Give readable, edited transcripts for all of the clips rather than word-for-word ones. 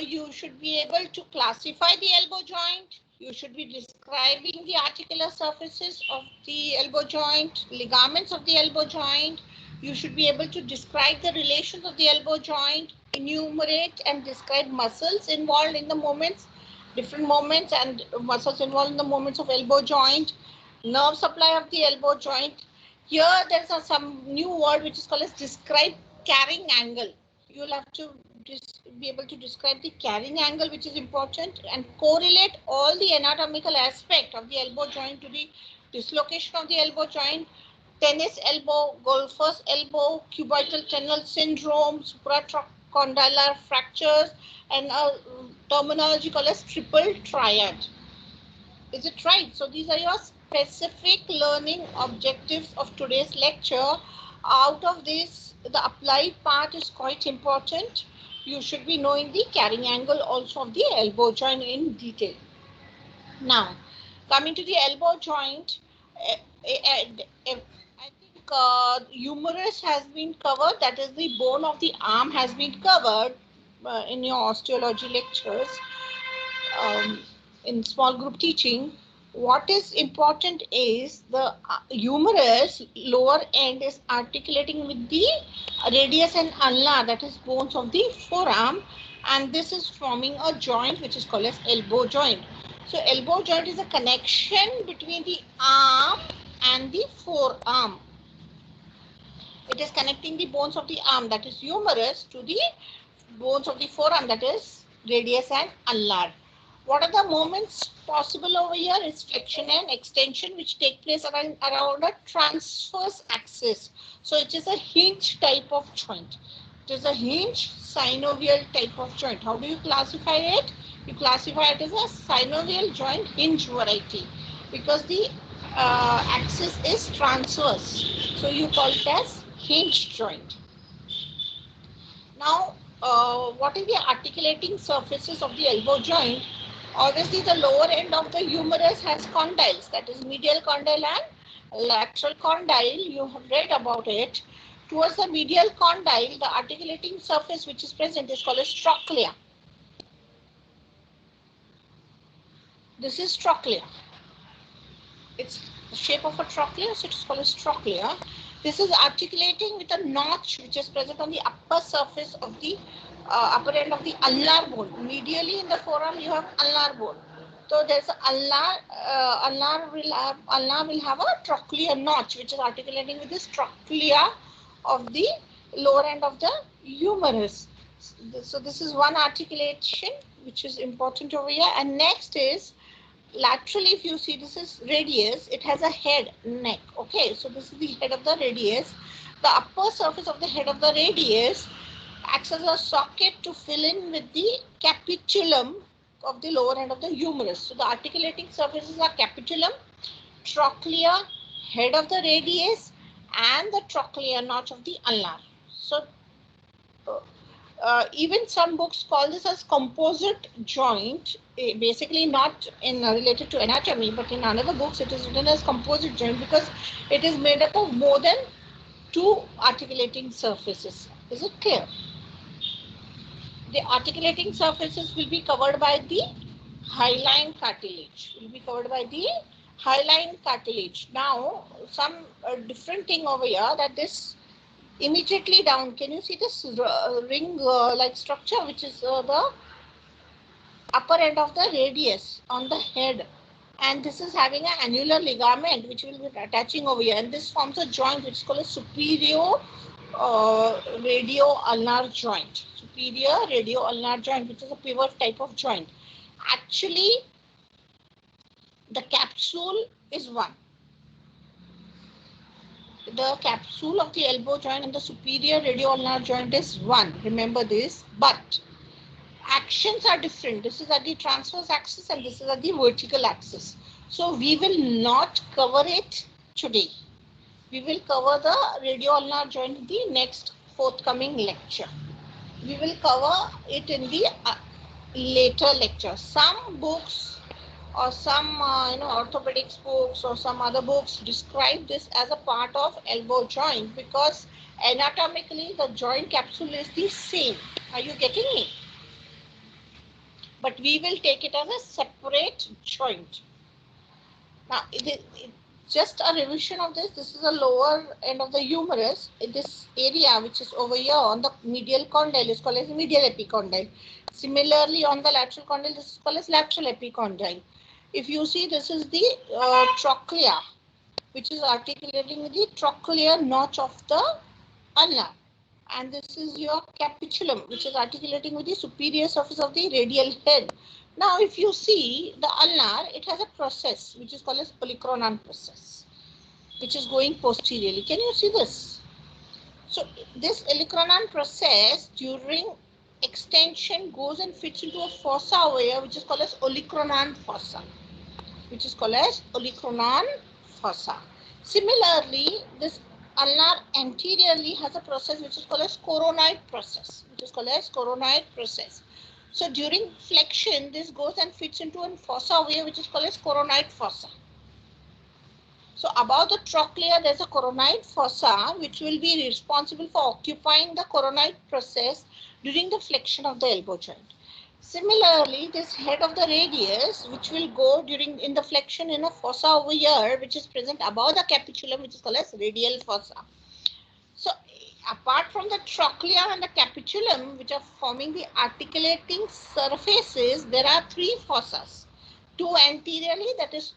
you should be able to classify the elbow joint. You should be describing the articular surfaces of the elbow joint, ligaments of the elbow joint. You should be able to describe the relations of the elbow joint, enumerate and describe muscles involved in the movements, different movements and muscles involved in the movements of elbow joint, nerve supply of the elbow joint. Here there's some new word which is called as describe carrying angle. You'll have to be able to describe the carrying angle, which is important, and correlate all the anatomical aspect of the elbow joint to the dislocation of the elbow joint, tennis elbow, golfer's elbow, cubital tunnel syndrome, supracondylar fractures, and a terminology called as triple triad. Is it right? So these are your specific learning objectives of today's lecture. Out of this, the applied part is quite important. You should be knowing the carrying angle also of the elbow joint in detail. Now, coming to the elbow joint, I think humerus has been covered. That is, the bone of the arm has been covered in your osteology lectures. In small group teaching, what is important is the humerus lower end is articulating with the radius and ulnar, that is bones of the forearm, and this is forming a joint which is called as elbow joint. So elbow joint is a connection between the arm and the forearm. It is connecting the bones of the arm, that is humerus, to the bones of the forearm, that is radius and ulnar. What are the movements possible over here? Is flexion and extension, which take place around a transverse axis. So it is a hinge type of joint. It is a hinge synovial type of joint. How do you classify it? You classify it as a synovial joint hinge variety because the axis is transverse. So you call it as hinge joint. Now, what are the articulating surfaces of the elbow joint? Obviously, the lower end of the humerus has condyles, that is medial condyle and lateral condyle. You have read about it. Towards the medial condyle, the articulating surface which is present is called as trochlea. This is trochlea. It's the shape of a trochlea, so it's called as trochlea. This is articulating with a notch which is present on the upper surface of the upper end of the ulnar bone. Medially in the forearm, you have ulnar bone. So there's ulnar will have a trochlear notch which is articulating with this trochlea of the lower end of the humerus. So this is one articulation which is important over here. And next is laterally, if you see, this is radius, it has a head, neck. Okay, so this is the head of the radius. The upper surface of the head of the radius acts as a socket to fill in with the capitulum of the lower end of the humerus. So the articulating surfaces are capitulum, trochlea, head of the radius, and the trochlear notch of the ulnar. So even some books call this as composite joint, basically not related to anatomy, but in another books it is written as composite joint because it is made up of more than two articulating surfaces. Is it clear? The articulating surfaces will be covered by the hyaline cartilage. Now, some different thing over here, that this immediately down, can you see this ring like structure which is the upper end of the radius on the head, and this is having an annular ligament which will be attaching over here, and this forms a joint which is called a superior radio-ulnar joint. Superior radio-ulnar joint, which is a pivot type of joint. Actually, the capsule is one. The capsule of the elbow joint and the superior radio-ulnar joint is one. Remember this, but actions are different. This is at the transverse axis and this is at the vertical axis. So we will not cover it today. We will cover the radio-ulnar joint in the next forthcoming lecture. We will cover it in the later lecture. Some books or some orthopedics books or some other books describe this as a part of elbow joint because anatomically the joint capsule is the same. Are you getting me? but we will take it as a separate joint. Now, just a revision of this. This is the lower end of the humerus. This area which is over here on the medial condyle is called as medial epicondyle. Similarly, on the lateral condyle, this is called as lateral epicondyle. If you see, this is the trochlea, which is articulating with the trochlear notch of the ulna. And this is your capitulum, which is articulating with the superior surface of the radial head. Now, if you see the ulnar, it has a process which is called as olecranon process, which is going posteriorly. Can you see this? So, this olecranon process during extension goes and fits into a fossa over here, which is called as olecranon fossa, which is called as olecranon fossa. Similarly, this ulnar anteriorly has a process which is called as coronoid process, So during flexion, this goes and fits into a fossa over here, which is called as coronoid fossa. So above the trochlea, there's a coronoid fossa, which will be responsible for occupying the coronoid process during the flexion of the elbow joint. Similarly, this head of the radius, which will go in the flexion in a fossa over here, which is present above the capitulum, which is called as radial fossa. So, apart from the trochlea and the capitulum, which are forming the articulating surfaces, there are three fossas. Two anteriorly, that is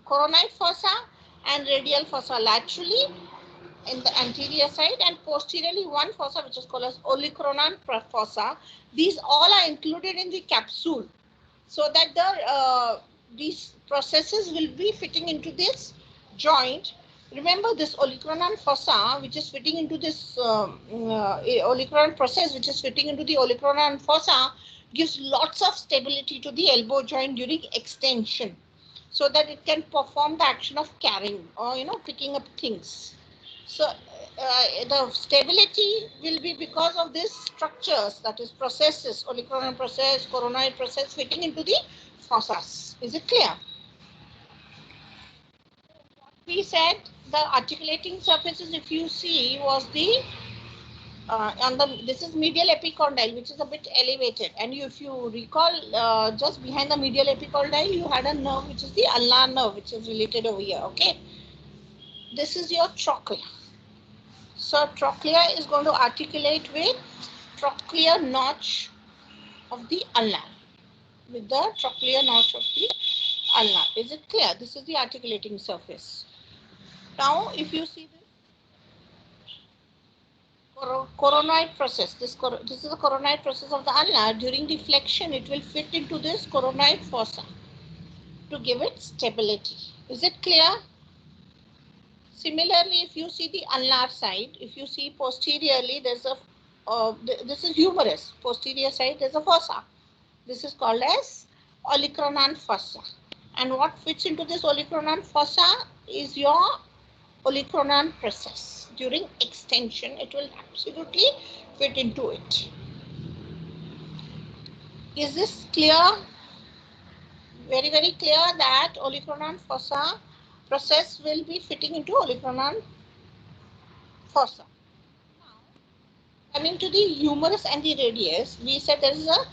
coronoid fossa, and radial fossa laterally in the anterior side, and posteriorly one fossa which is called as olecranon fossa. These all are included in the capsule, so that these processes will be fitting into this joint. Remember, this olecranon fossa, which is fitting into this olecranon process, which is fitting into the olecranon fossa, gives lots of stability to the elbow joint during extension, so that it can perform the action of carrying or picking up things. So the stability will be because of these structures, that is processes, olecranon process, coronoid process fitting into the fossas. Is it clear? We said the articulating surfaces, if you see, was the this is medial epicondyle, which is a bit elevated, and if you recall, just behind the medial epicondyle, you had a nerve which is the ulnar nerve, which is related over here. Okay, this is your trochlea. So trochlea is going to articulate with trochlear notch of the ulnar, with the trochlear notch of the ulnar. Is it clear? This is the articulating surface. Now, if you see the coronoid process, this is the coronoid process of the ulnar. During the flexion, it will fit into this coronoid fossa to give it stability. Is it clear? Similarly, if you see the ulnar side, if you see posteriorly, there's a this is humerus. Posterior side, there's a fossa. This is called as olecranon fossa. And what fits into this olecranon fossa is your olecranon process. During extension, it will absolutely fit into it. Is this clear? Very, very clear that olecranon fossa process will be fitting into olecranon fossa. Now, coming to the humerus and the radius, we said there is a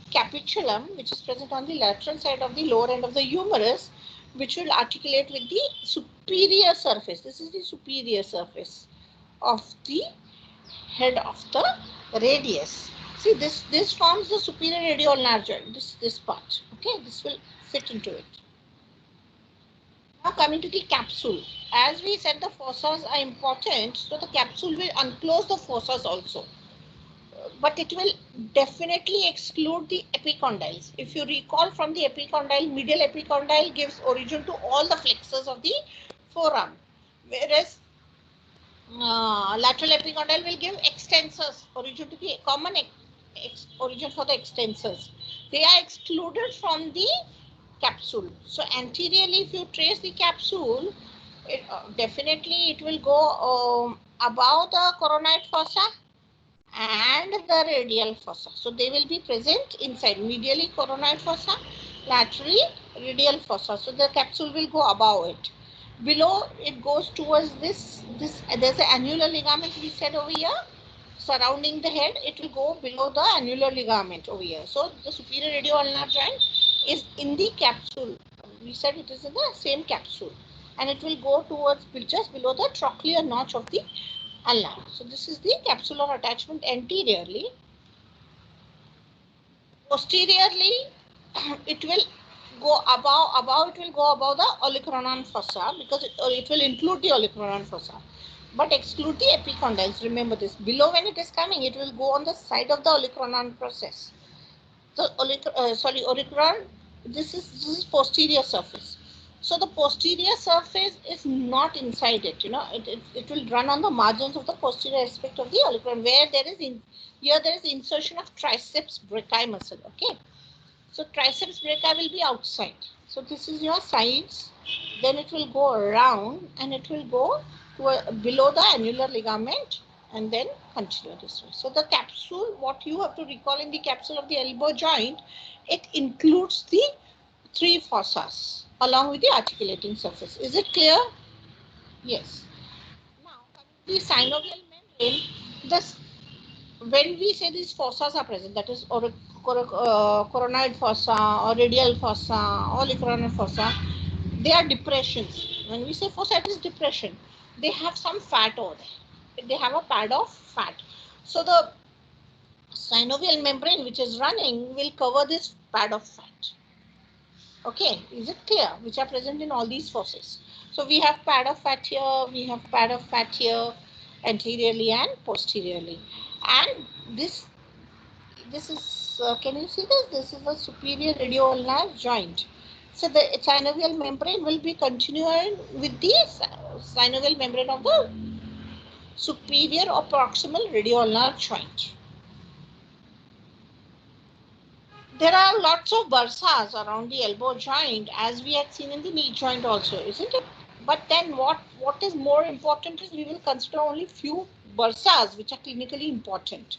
capitulum which is present on the lateral side of the lower end of the humerus, which will articulate with the superior surface. This is the superior surface of the head of the radius. See, this forms the superior radioulnar joint. This part. Okay, this will fit into it. Now coming to the capsule. As we said, the fossas are important, so the capsule will unclose the fossas also. But it will definitely exclude the epicondyles. If you recall from the epicondyle, medial epicondyle gives origin to all the flexors of the forearm, whereas lateral epicondyle will give extensors, origin to the common origin for the extensors. They are excluded from the capsule. So anteriorly, if you trace the capsule, definitely it will go above the coronoid fossa and the radial fossa. So they will be present inside, medially coronoid fossa, laterally radial fossa. So the capsule will go above it. Below it goes towards this there's an annular ligament we said over here. surrounding the head, it will go below the annular ligament over here. So the superior radioulnar joint is in the capsule. We said it is in the same capsule, and it will go towards just below the trochlear notch of the ulna. So this is the capsular attachment anteriorly. Posteriorly, it will go above it will go above the olecranon fossa, because it will include the olecranon fossa, but exclude the epicondyles. Remember this. Below, when it is coming, it will go on the side of the olecranon process. So olecranon, this is posterior surface. So the posterior surface is not inside it. It will run on the margins of the posterior aspect of the olecranon, where there is insertion of triceps brachii muscle. Okay. So triceps brachii will be outside. So this is your sides. Then it will go around and it will go to below the annular ligament and then continue this way. So the capsule, what you have to recall in the capsule of the elbow joint, it includes the 3 fossas along with the articulating surface. Is it clear? Yes. Now, coming to the synovial membrane, when we say these fossas are present, that is coronoid fossa or radial fossa or olecranon fossa, they are depressions. When we say fossa, it is depression. They have some fat over there. They have a pad of fat. So the synovial membrane which is running will cover this pad of fat. Okay, is it clear? Which are present in all these fosses. So we have pad of fat here, we have pad of fat here, anteriorly and posteriorly. And this is, can you see this? This is the superior radioulnar joint. So the synovial membrane will be continuing with the synovial membrane of the superior or proximal radioulnar joint. There are lots of bursas around the elbow joint, as we had seen in the knee joint also, isn't it? But then what is more important is we will consider only few bursas which are clinically important.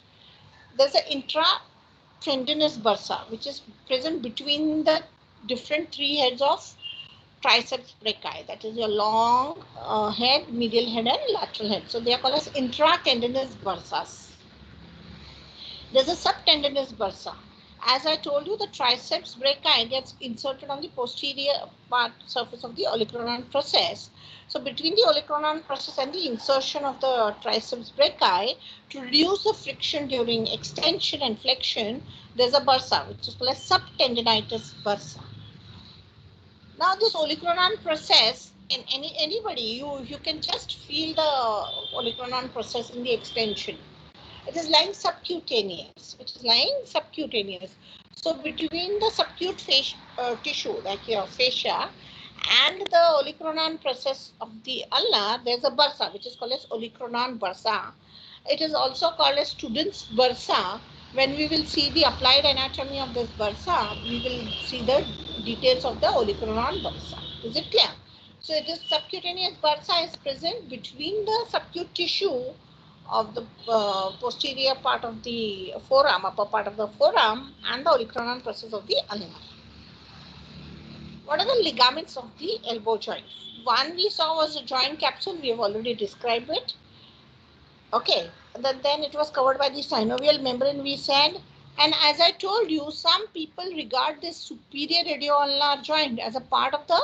There's an intratendinous bursa which is present between the different 3 heads of triceps brachii. That is your long head, medial head and lateral head. So they are called as intratendinous bursas. There's a subtendinous bursa. As I told you, the triceps brachii gets inserted on the posterior surface of the olecranon process. So between the olecranon process and the insertion of the triceps brachii, to reduce the friction during extension and flexion, there's a bursa which is called a subtendinitis bursa. Now this olecranon process, in anybody, you can just feel the olecranon process in the extension. It is lying subcutaneous. So between the subcutaneous tissue, like your fascia, and the olecranon process of the ulna, there's a bursa which is called as olecranon bursa. It is also called as Student's bursa. When we will see the applied anatomy of this bursa, we will see the details of the olecranon bursa. Is it clear? So it is subcutaneous bursa is present between the subcutaneous tissue of the posterior part of the forearm, upper part of the forearm, and the olecranon process of the ulna. What are the ligaments of the elbow joint? One we saw was the joint capsule. We have already described it. Okay, then it was covered by the synovial membrane, we said. And as I told you, some people regard this superior radioulnar joint as a part of the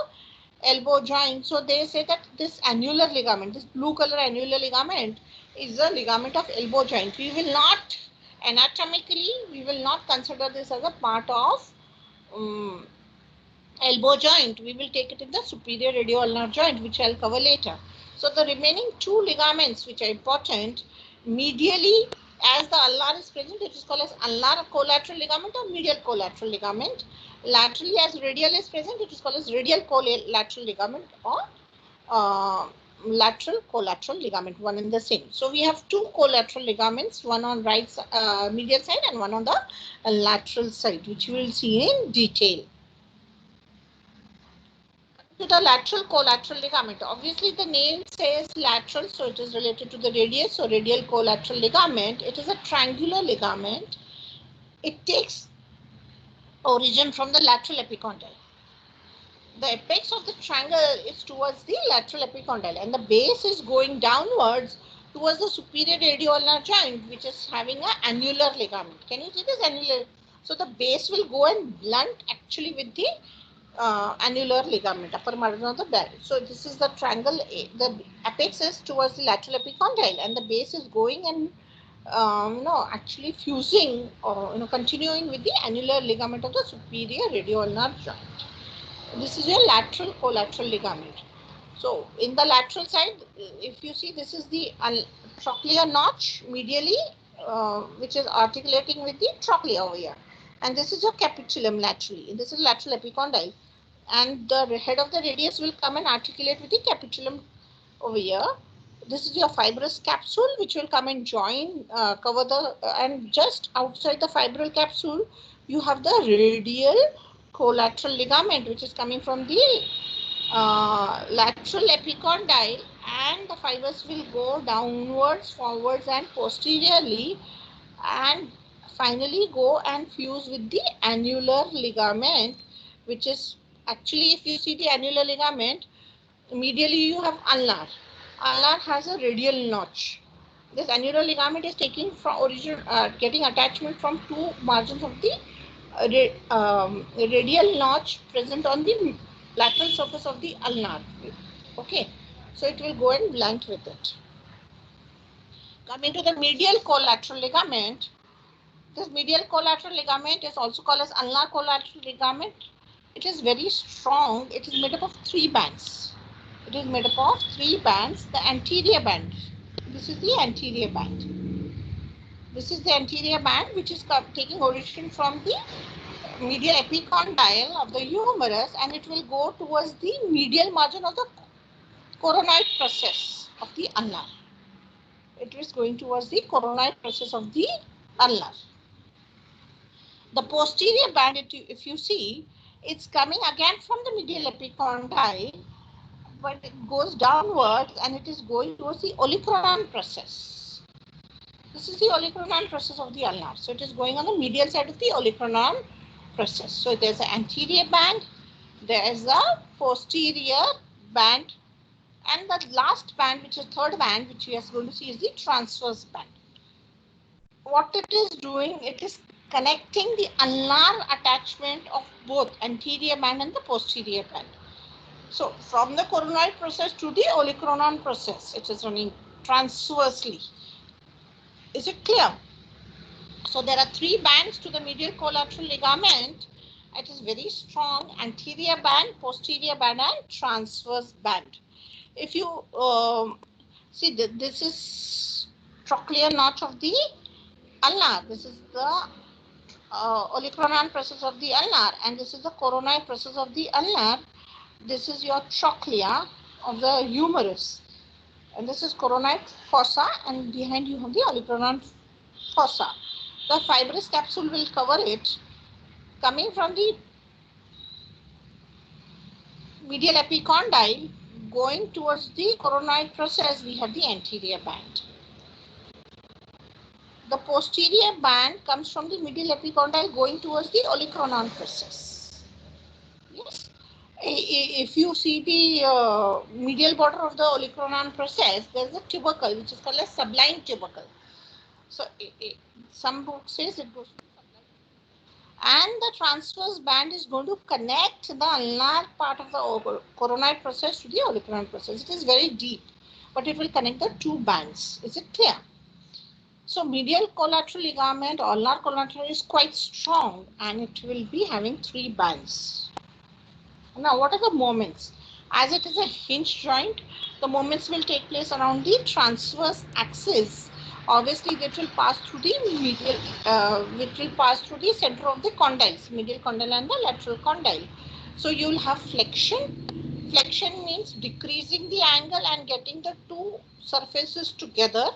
elbow joint. So they say that this annular ligament, this blue color annular ligament, is a ligament of elbow joint. We will not, anatomically, we will not consider this as a part of elbow joint. We will take it in the superior radioulnar joint, which I'll cover later. So the remaining 2 ligaments which are important, medially, as the ulnar is present, it is called as ulnar collateral ligament or medial collateral ligament. Laterally, as radial is present, it is called as radial collateral ligament or lateral collateral ligament, one and the same. So we have 2 collateral ligaments, one on right medial side and one on the lateral side, which we will see in detail. To the lateral collateral ligament, obviously the name says lateral, so it is related to the radius. So radial collateral ligament, it is a triangular ligament. It takes origin from the lateral epicondyle. The apex of the triangle is towards the lateral epicondyle and the base is going downwards towards the superior radioulnar joint, which is having an annular ligament. Can you see this annular? So the base will go and blunt actually with the annular ligament, upper margin of the band. So this is the triangle. The apex is towards the lateral epicondyle, and the base is going and actually fusing or continuing with the annular ligament of the superior radioulnar joint. This is your lateral collateral ligament. So in the lateral side, if you see, this is the trochlear notch medially, which is articulating with the trochlea over here. And this is your capitulum laterally. This is lateral epicondyle. And the head of the radius will come and articulate with the capitulum over here. This is your fibrous capsule, which will come and join, cover the, and just outside the fibrous capsule, you have the radial collateral ligament, which is coming from the lateral epicondyle, and the fibers will go downwards, forwards, and posteriorly, and finally go and fuse with the annular ligament, which is actually, if you see the annular ligament, medially you have ulnar. Ulnar has a radial notch. This annular ligament is taking from origin, getting attachment from two margins of the radial notch present on the lateral surface of the ulnar. Okay, so it will go and blunt with it. Coming to the medial collateral ligament, this medial collateral ligament is also called as ulnar collateral ligament. It is very strong. It is made up of 3 bands. It is made up of 3 bands. The anterior band. This is the anterior band. This is the anterior band, which is taking origin from the medial epicondyle of the humerus, and it will go towards the medial margin of the coronoid process of the ulnar. It is going towards the coronoid process of the ulnar. The posterior band, if you see, it's coming again from the medial epicondyle, but it goes downwards and it is going towards the olecranon process. This is the olecranon process of the ulnar. So it is going on the medial side of the olecranon process. So there's an anterior band, there is a posterior band, and the last band, which is third band, which we are going to see, is the transverse band. What it is doing, it is connecting the ulnar attachment of both anterior band and the posterior band. So from the coronoid process to the olecranon process, it is running transversely. Is it clear? So there are 3 bands to the medial collateral ligament. It is very strong: anterior band, posterior band, and transverse band. If you see, this is trochlear notch of the ulnar. This is the olecranon process of the ulnar, and this is the coronoid process of the ulnar. This is your trochlea of the humerus, and this is coronoid fossa, and behind you have the olecranon fossa. The fibrous capsule will cover it. Coming from the medial epicondyle, going towards the coronoid process, we have the anterior band. The posterior band comes from the medial epicondyle going towards the olecranon process. Yes. If you see the medial border of the olecranon process, there is a tubercle, which is called a sublime tubercle. So some books says it goes to sublime. And the transverse band is going to connect the ulnar part of the coronoid process to the olecranon process. It is very deep, but it will connect the 2 bands. Is it clear? So medial collateral ligament, ulnar collateral, is quite strong, and it will be having 3 bands. Now, what are the moments? As it is a hinge joint, the moments will take place around the transverse axis. Obviously, it will pass through the medial, it will pass through the center of the condyles, medial condyle and the lateral condyle. So you will have flexion. Flexion means decreasing the angle and getting the 2 surfaces together.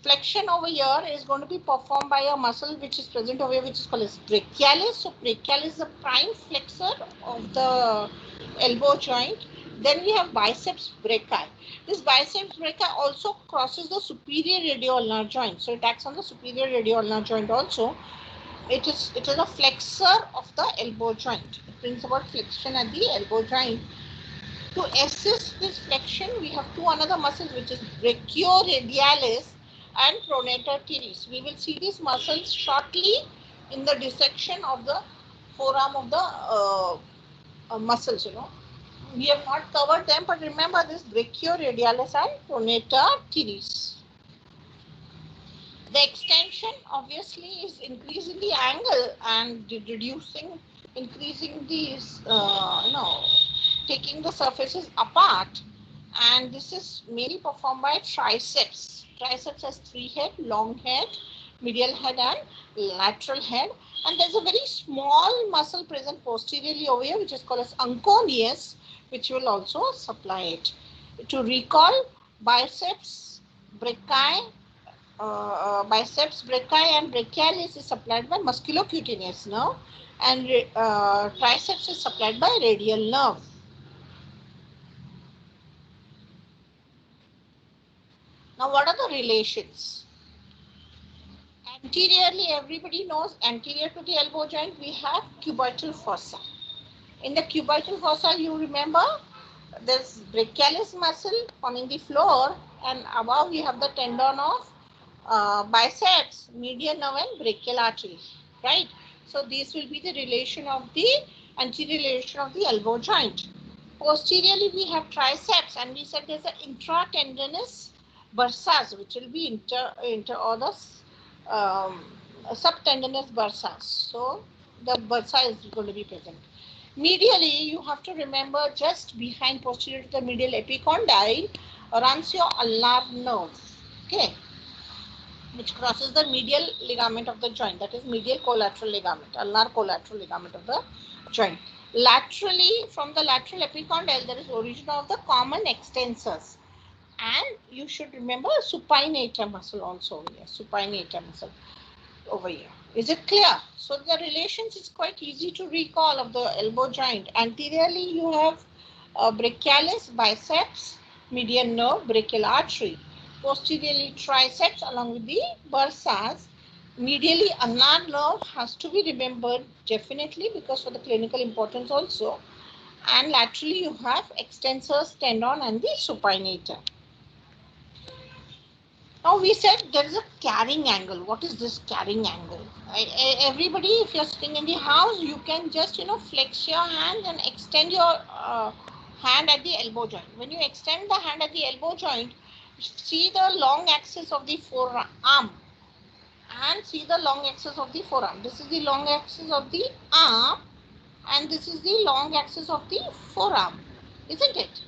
Flexion over here is going to be performed by a muscle which is present over here, which is called as brachialis. So brachialis is the prime flexor of the elbow joint. Then we have biceps brachii. This biceps brachii also crosses the superior radioulnar joint. So it acts on the superior radioulnar joint also. It is a flexor of the elbow joint. It brings about flexion at the elbow joint. To assist this flexion, we have two another muscles, which is brachioradialis and pronator teres. We will see these muscles shortly in the dissection of the forearm of the muscles. We have not covered them, but remember this brachioradialis and pronator teres. The extension obviously is increasing the angle and increasing these, taking the surfaces apart. And this is mainly performed by triceps. Triceps has three head, long head, medial head and lateral head. And there's a very small muscle present posteriorly over here, which is called as anconeus, which will also supply it. To recall, biceps brachii and brachialis is supplied by musculocutaneous nerve, and triceps is supplied by radial nerve. Now, what are the relations? Anteriorly, everybody knows, anterior to the elbow joint, we have cubital fossa. In the cubital fossa, you remember, there's brachialis muscle forming the floor, and above we have the tendon of biceps, median nerve and brachial artery, right? So this will be the relation of the anterior relation of the elbow joint. Posteriorly, we have triceps, and we said there's an intratendinous bursas, which will be or the subtendinous bursas. So the bursa is going to be present. Medially, you have to remember, just behind posterior to the medial epicondyle runs your ulnar nerve, okay, which crosses the medial ligament of the joint, that is medial collateral ligament, ulnar collateral ligament of the joint. Laterally, from the lateral epicondyle, there is origin of the common extensors. And you should remember supinator muscle also here, supinator muscle over here. Is it clear? So the relations is quite easy to recall of the elbow joint. Anteriorly, you have brachialis, biceps, median nerve, brachial artery. Posteriorly, triceps along with the bursas. Medially, ulnar nerve has to be remembered definitely, because for the clinical importance also. And laterally, you have extensors, tendon and the supinator. Now we said there is a carrying angle. What is this carrying angle? Everybody, if you're sitting in the house, you can just, flex your hand and extend your hand at the elbow joint. When you extend the hand at the elbow joint, see the long axis of the forearm and see the long axis of the forearm. This is the long axis of the arm and this is the long axis of the forearm, isn't it?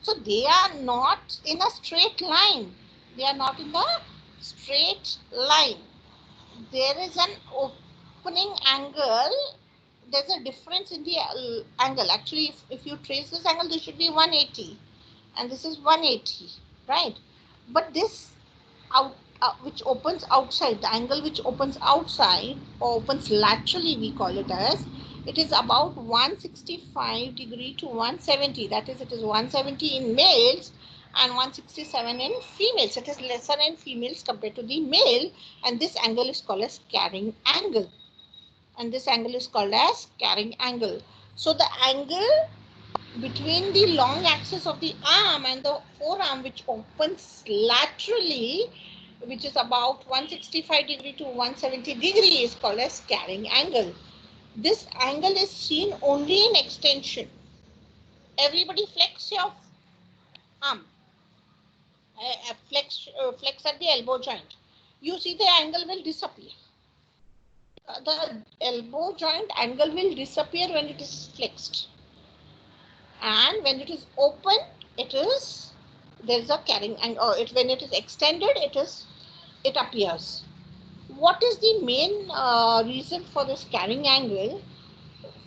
So they are not in a straight line. They are not in a straight line. There is an opening angle. There's a difference in the angle. Actually, if you trace this angle, this should be 180. And this is 180, right? But this which opens outside, the angle which opens outside or opens laterally, we call it as, it is about 165 degree to 170. That is, it is 170 in males and 167 in females. It is lesser in females compared to the male, and this angle is called as carrying angle. And this angle is called as carrying angle. So the angle between the long axis of the arm and the forearm, which opens laterally, which is about 165 degree to 170 degree, is called as carrying angle. This angle is seen only in extension. Everybody flex your arm. Flex at the elbow joint. You see the angle will disappear. The elbow joint angle will disappear when it is flexed. And when it is open, there is a carrying angle. When it is extended, it appears. What is the main reason for this carrying angle?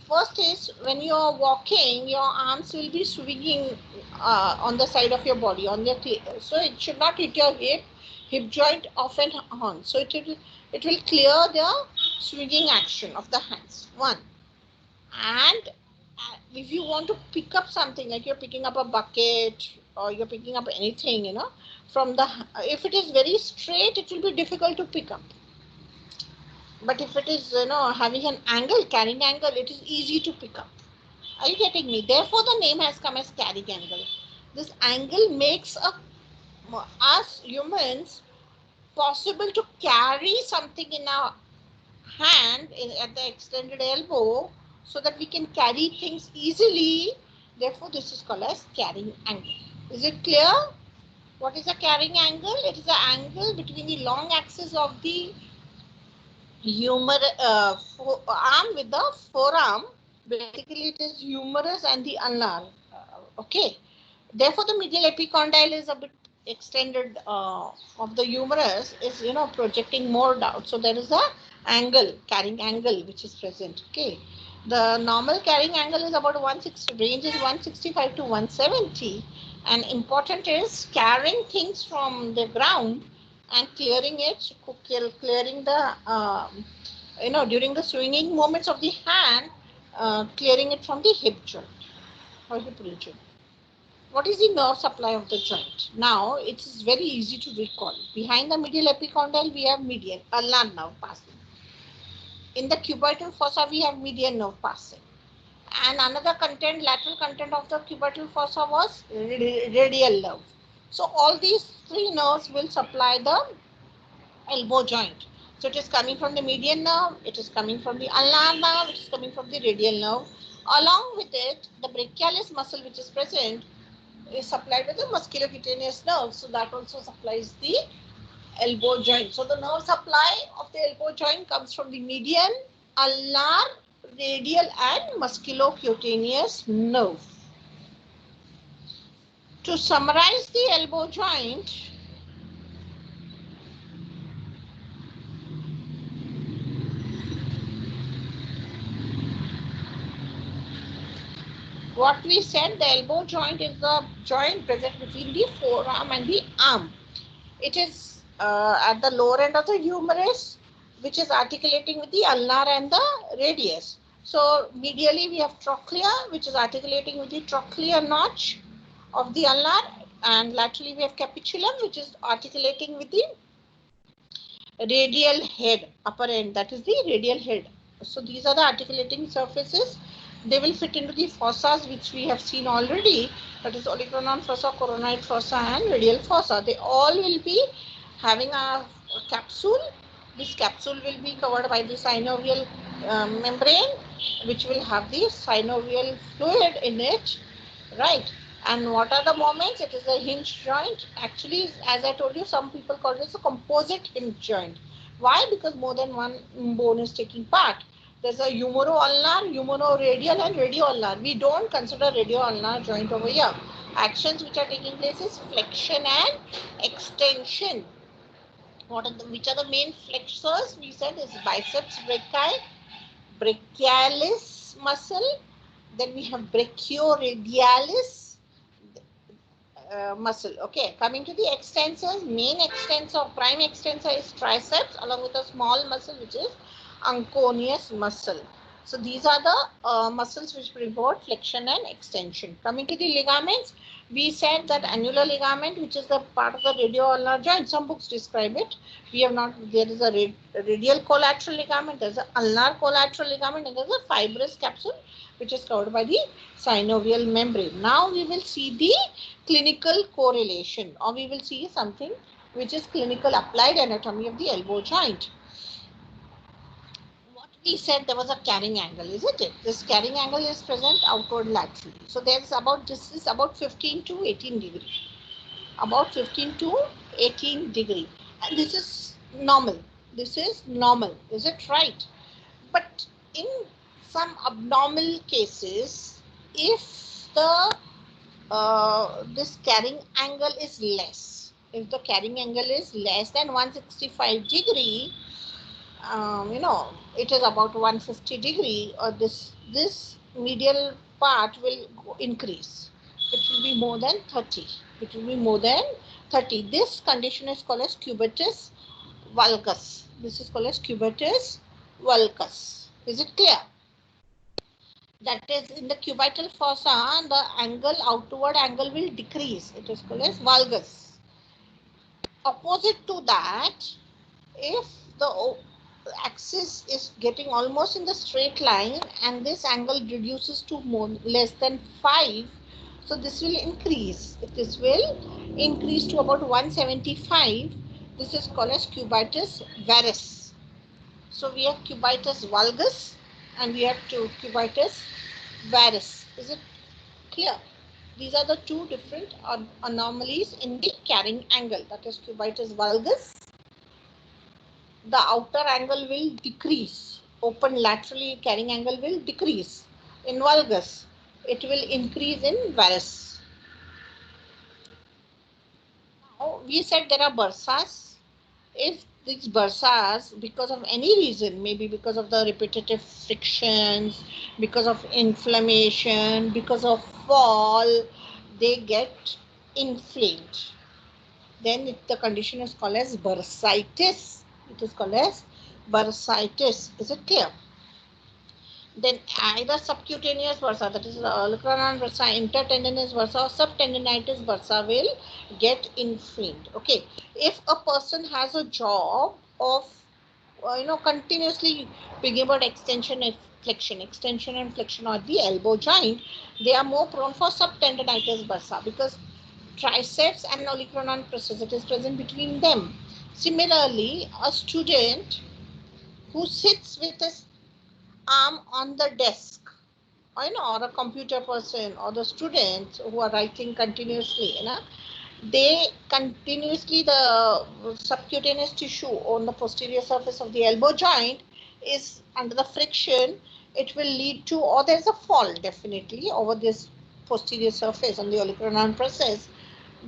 First is, when you are walking, your arms will be swinging on the side of your body, so it should not hit your hip joint off and on. So it will clear the swinging action of the hands. One. And if you want to pick up something, like you're picking up a bucket or you're picking up anything, if it is very straight, it will be difficult to pick up. But if it is, having an angle, carrying angle, it is easy to pick up. Are you getting me? Therefore, the name has come as carrying angle. This angle makes us humans possible to carry something in our hand at the extended elbow so that we can carry things easily. Therefore, this is called as carrying angle. Is it clear? What is a carrying angle? It is the angle between the long axis of the arm with the forearm. Basically, it is humerus and the ulnar. Okay. Therefore, the medial epicondyle is a bit extended of the humerus, is projecting more down. So there is a angle, carrying angle, which is present. Okay. The normal carrying angle is about 160, range is 165 to 170, and important is carrying things from the ground and clearing it, clearing the during the swinging movements of the hand, clearing it from the hip joint or hip region. What is the nerve supply of the joint? Now, it is very easy to recall. Behind the medial epicondyle, we have median, ulnar nerve passing. In the cubital fossa, we have median nerve passing. And another content, lateral content of the cubital fossa was radial nerve. So, all these three nerves will supply the elbow joint. So, it is coming from the median nerve, it is coming from the ulnar nerve, it is coming from the radial nerve. Along with it, the brachialis muscle which is present is supplied with the musculocutaneous nerve. So that also supplies the elbow joint. So the nerve supply of the elbow joint comes from the median, ulnar, radial and musculocutaneous nerve. To summarize the elbow joint, what we said, the elbow joint is the joint present between the forearm and the arm. It is at the lower end of the humerus, which is articulating with the ulnar and the radius. So medially we have trochlea, which is articulating with the trochlear notch of the ulnar, and laterally we have capitulum, which is articulating with the radial head, upper end, that is the radial head. So these are the articulating surfaces. They will fit into the fossas, which we have seen already, that is olecranon fossa, coronoid fossa and radial fossa. They all will be having a capsule. This capsule will be covered by the synovial membrane, which will have the synovial fluid in it, right? And what are the moments? It is a hinge joint. Actually, as I told you, some people call it a composite hinge joint. Why? Because more than one bone is taking part. There's a humero-ulnar, humero-radial and radio-ulnar. We don't consider radio-ulnar joint over here. Actions which are taking place is flexion and extension. Which are the main flexors? We said is biceps brachii, brachialis muscle. Then we have brachioradialis muscle. Okay, coming to the extensors, main extensor, prime extensor is triceps, along with a small muscle which is anconeus muscle. So these are the muscles which report flexion and extension. Coming to the ligaments, we said that annular ligament, which is the part of the radio-ulnar joint, some books describe it. We have not. There is a radial collateral ligament, there is a ulnar collateral ligament, and there is a fibrous capsule which is covered by the synovial membrane. Now we will see the clinical correlation, or we will see something which is clinical applied anatomy of the elbow joint. What we said, there was a carrying angle, isn't it? This carrying angle is present outward laterally. So this is about 15 to 18 degree. About 15 to 18 degree. And this is normal. This is normal. Is it right? But in some abnormal cases, if the this carrying angle is less, if the carrying angle is less than 165 degree, it is about 150 degree, or this medial part will increase. It will be more than 30. It will be more than 30. This condition is called as cubitus valgus. This is called as cubitus valgus. Is it clear? That is, in the cubital fossa, the angle, outward angle will decrease. It is called as valgus. Opposite to that, if the axis is getting almost in the straight line and this angle reduces to more less than 5, so this will increase. This will increase to about 175. This is called as cubitus varus. So we have cubitus valgus and we have cubitus varus. Is it clear? These are the two different anomalies in the carrying angle. That is cubitus valgus. The outer angle will decrease. Open laterally carrying angle will decrease. In valgus, it will increase in varus. Now, we said there are bursas. If these bursas, because of any reason, maybe because of the repetitive frictions, because of inflammation, because of fall, they get inflamed, then the condition is called as bursitis. It is called as bursitis. Is it clear? Then either subcutaneous bursa, that is olecranon bursa, intertendinous bursa, or subtendinitis bursa will get inflamed. Okay, if a person has a job of continuously bringing about extension and flexion of the elbow joint, they are more prone for subtendinitis bursa because triceps and olecranon process it is present between them. Similarly, a student who sits with his arm on the desk, or a computer person, or the students who are writing continuously, they continuously, the subcutaneous tissue on the posterior surface of the elbow joint is under the friction. It will lead to, or there's a fall definitely over this posterior surface on the olecranon process.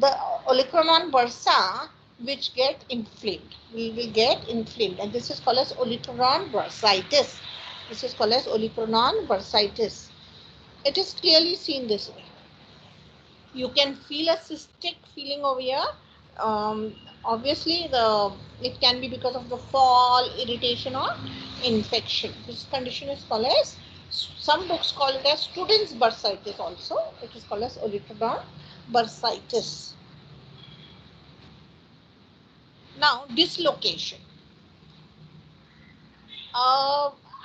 The olecranon bursa which get inflamed, will get inflamed, and this is called as olecranon bursitis. This is called as olecranon bursitis. It is clearly seen this way. You can feel a cystic feeling over here. Obviously, it can be because of the fall, irritation, or infection. This condition is called as, some books call it as student's bursitis also. It is called as olecranon bursitis. Now, dislocation.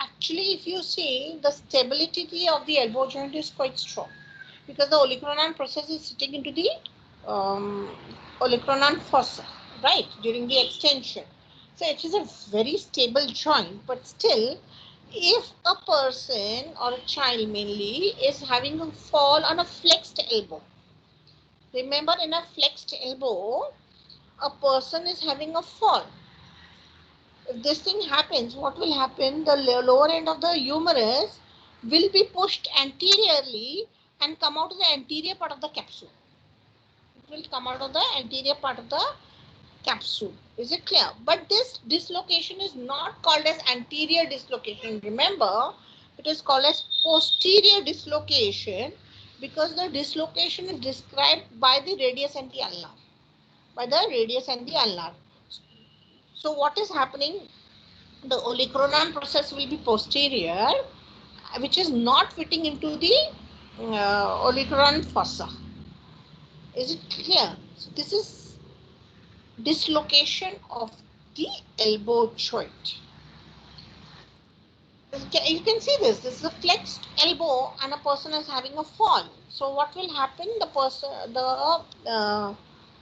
Actually, if you see, the stability of the elbow joint is quite strong because the olecranon process is sitting into the olecranon fossa, right, during the extension. So it is a very stable joint, but still, if a person or a child mainly is having a fall on a flexed elbow, remember in a flexed elbow, a person is having a fall. If this thing happens, what will happen? The lower end of the humerus will be pushed anteriorly and come out of the anterior part of the capsule. It will come out of the anterior part of the capsule. Is it clear? But this dislocation is not called as anterior dislocation. Remember, it is called as posterior dislocation because the dislocation is described by the radius and the ulnar. By the radius and the ulnar. So what is happening? The olecranon process will be posterior, which is not fitting into the olecranon fossa. Is it clear? So this is dislocation of the elbow joint. You can see this. This is a flexed elbow, and a person is having a fall. So what will happen? The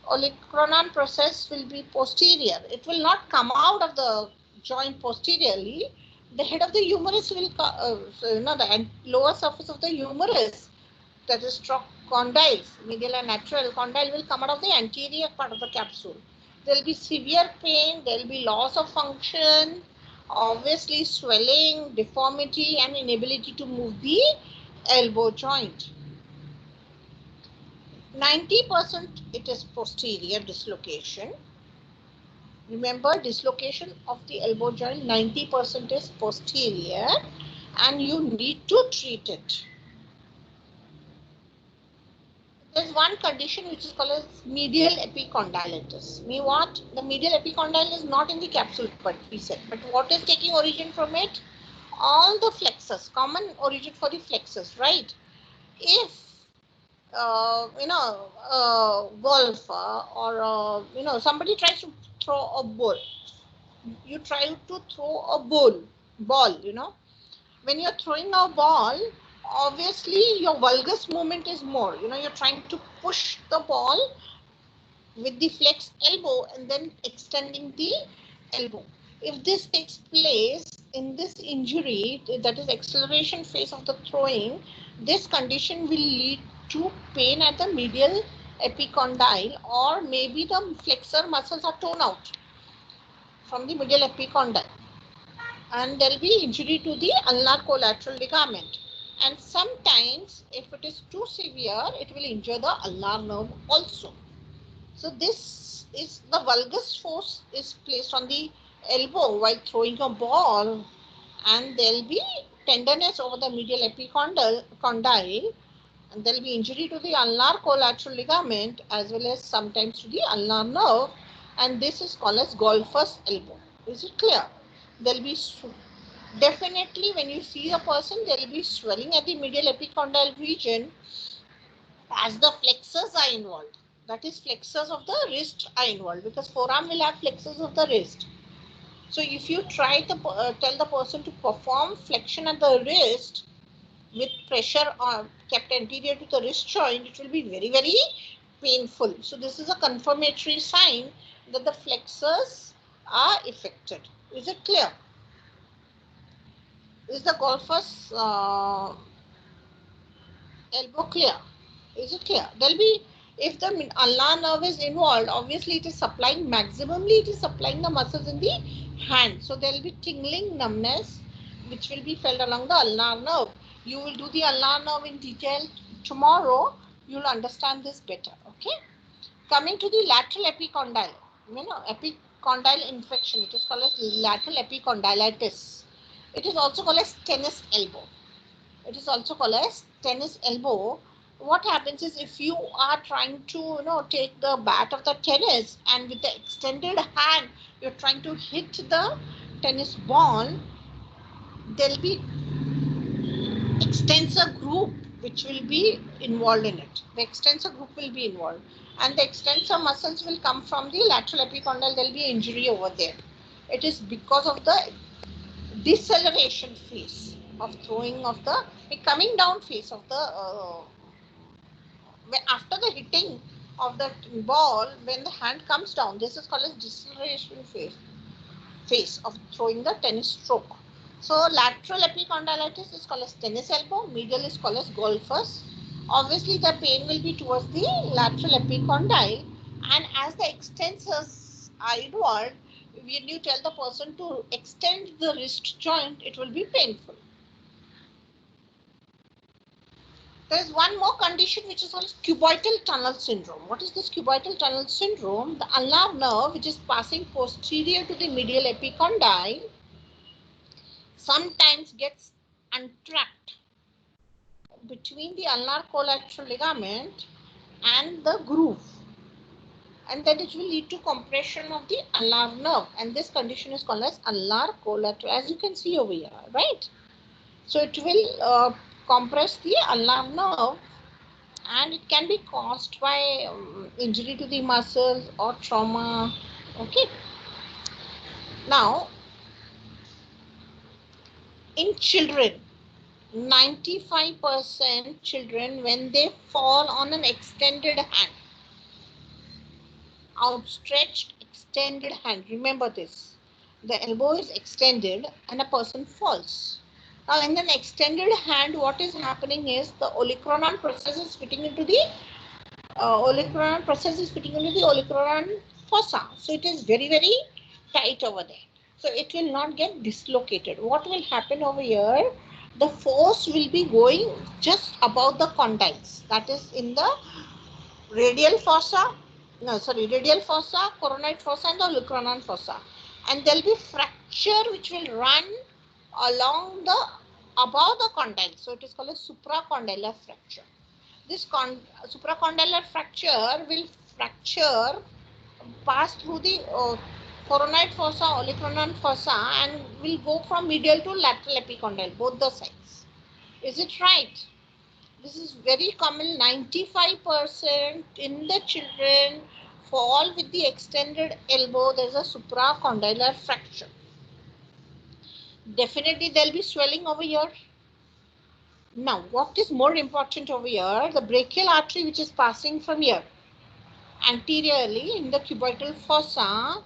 olecranon process will be posterior. It will not come out of the joint posteriorly. The head of the humerus will, the lower surface of the humerus, that is condyles, medial and lateral condyle, will come out of the anterior part of the capsule. There will be severe pain, there will be loss of function, obviously swelling, deformity, and inability to move the elbow joint. 90% it is posterior dislocation. Remember, dislocation of the elbow joint, 90% is posterior, and you need to treat it. There's one condition which is called as medial epicondylitis. Mean what? The medial epicondyle is not in the capsule, but we said. But what is taking origin from it? All the flexus, common origin for the flexus, right? If a golfer or somebody tries to throw a ball, you try to throw a ball, you know. When you're throwing a ball, obviously your valgus movement is more. You know, you're trying to push the ball with the flexed elbow and then extending the elbow. If this takes place in this injury, that is acceleration phase of the throwing, this condition will lead to pain at the medial epicondyle, or maybe the flexor muscles are torn out from the medial epicondyle, and there will be injury to the ulnar collateral ligament. And sometimes, if it is too severe, it will injure the ulnar nerve also. So this is the valgus force is placed on the elbow while throwing a ball, and there will be tenderness over the medial epicondyle, and there will be injury to the ulnar collateral ligament as well as sometimes to the ulnar nerve, and this is called as golfer's elbow. Is it clear? There will be definitely, when you see a person, there will be swelling at the medial epicondyle region as the flexors are involved. That is, flexors of the wrist are involved, because forearm will have flexors of the wrist. So if you try to tell the person to perform flexion at the wrist with pressure kept anterior to the wrist joint, it will be very, very painful. So this is a confirmatory sign that the flexors are affected. Is it clear? Is the golfer's elbow clear? Is it clear? There'll be, if the ulnar nerve is involved, obviously it is supplying, maximally it is supplying the muscles in the hand. So there will be tingling, numbness, which will be felt along the ulnar nerve. You will do the ulnar nerve in detail tomorrow. You will understand this better. Okay. Coming to the lateral epicondyle, you know, epicondyle infection. It is called as lateral epicondylitis. It is also called as tennis elbow. It is also called as tennis elbow. What happens is, if you are trying to, you know, take the bat of the tennis and with the extended hand you're trying to hit the tennis ball, there'll be extensor group which will be involved in it. The extensor group will be involved, and the extensor muscles will come from the lateral epicondyle. There'll be injury over there. It is because of the deceleration phase of throwing of the coming down phase of the after the hitting of the ball, when the hand comes down, this is called as deceleration phase of throwing the tennis stroke. So lateral epicondylitis is called as tennis elbow, medial is called as golfer's. Obviously the pain will be towards the lateral epicondyle, and as the extensors are involved, when you tell the person to extend the wrist joint, it will be painful. There is one more condition which is called cubital tunnel syndrome. What is this cubital tunnel syndrome? The ulnar nerve, which is passing posterior to the medial epicondyle, sometimes gets entrapped between the ulnar collateral ligament and the groove, and then it will lead to compression of the ulnar nerve, and this condition is called as ulnar collateral, as you can see over here, right? So it will compress the ulnar nerve, and it can be caused by injury to the muscles or trauma. Okay. Now, in children, 95% children, when they fall on an extended hand, outstretched extended hand, remember this, the elbow is extended and a person falls. Now in an extended hand, what is happening is the olecranon process is fitting into the olecranon fossa. So it is very, very tight over there. So it will not get dislocated. What will happen over here? The force will be going just above the condyles. That is in the radial fossa, coronoid fossa and the olecranon fossa. And there will be fracture which will run along the above the condyle. So it is called a supracondylar fracture. This supracondylar fracture will pass through the coronoid fossa, olecranon fossa, and will go from medial to lateral epicondyle, both the sides. Is it right? This is very common. 95% in the children fall with the extended elbow, there's a supracondylar fracture. Definitely there'll be swelling over here. Now, what is more important over here? The brachial artery which is passing from here anteriorly in the cubital fossa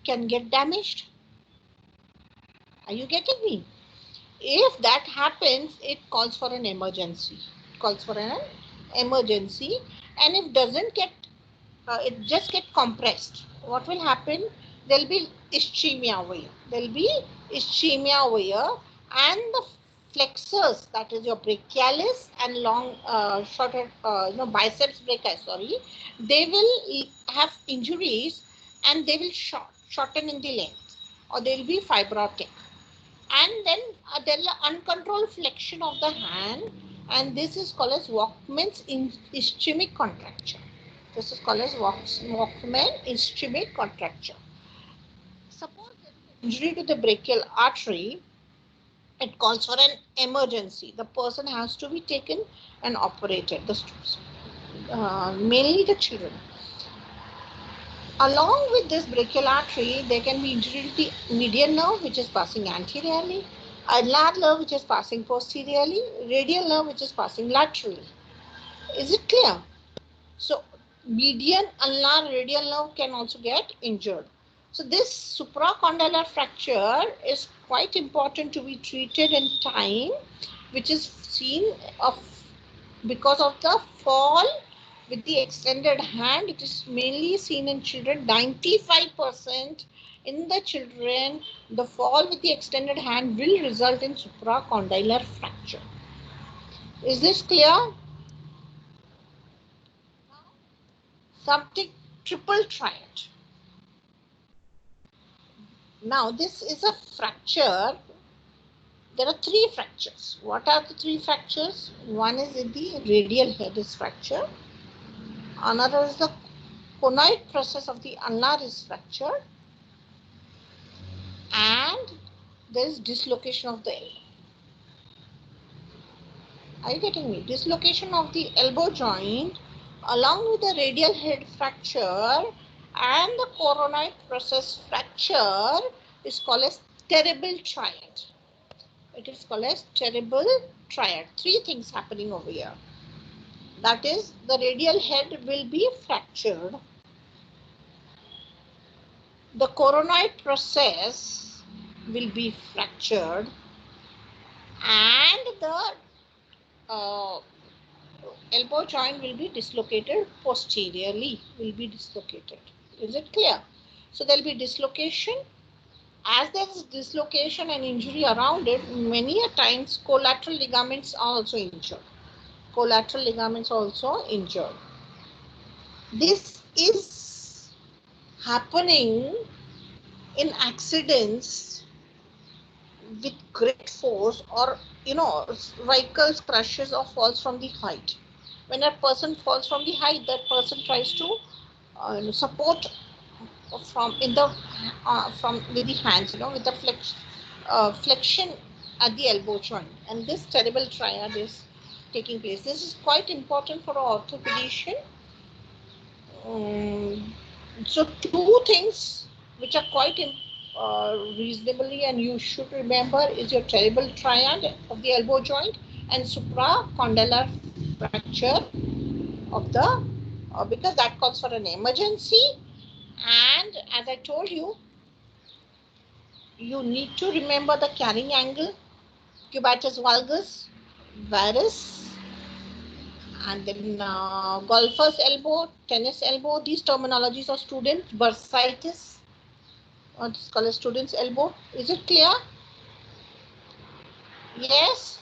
can get damaged. Are you getting me? If that happens, it calls for an emergency. It calls for an emergency, and if doesn't get, it just get compressed. What will happen? There'll be ischemia over here. There'll be ischemia over here, and the flexors, that is your brachialis and long, shorter, biceps brachii. Sorry, they will have injuries, and they will shorten in the length, or they will be fibrotic. And then there is an uncontrolled flexion of the hand, and this is called as Walkman's ischemic contracture. This is called as Walkman ischemic contracture. Suppose there is an injury to the brachial artery, it calls for an emergency. The person has to be taken and operated. Mainly the children. Along with this brachial artery, there can be injury to the median nerve, which is passing anteriorly, ulnar nerve, which is passing posteriorly, radial nerve, which is passing laterally. Is it clear? So, median, ulnar, radial nerve can also get injured. So, this supracondylar fracture is quite important to be treated in time, which is seen because of the fall with the extended hand. It is mainly seen in children. 95% in the children, the fall with the extended hand will result in supracondylar fracture. Is this clear? Something triple triad. Now this is a fracture. There are three fractures. What are the three fractures? One is in the radial head is fracture. Another is the conoid process of the ulnar is fractured, and there is dislocation of the elbow. Are you getting me? Dislocation of the elbow joint along with the radial head fracture and the coronoid process fracture is called as terrible triad. It is called as terrible triad. Three things happening over here. That is, the radial head will be fractured. The coronoid process will be fractured, and the elbow joint will be dislocated posteriorly, will be dislocated. Is it clear? So there will be dislocation. As there is dislocation and injury around it, many a times collateral ligaments are also injured. Collateral ligaments also injured. This is happening in accidents with great force, or vehicles crashes or falls from the height. When a person falls from the height, that person tries to support from with the hands, with the flexion at the elbow joint, and this terrible triad is taking place. This is quite important for an orthopedician. So two things which are quite reasonably and you should remember is your terrible triad of the elbow joint and supracondylar fracture of the because that calls for an emergency. And as I told you, you need to remember the carrying angle, cubitus valgus, varus, and then golfer's elbow, tennis elbow. These terminologies of students. Bursitis, or this called student's elbow. Is it clear? Yes.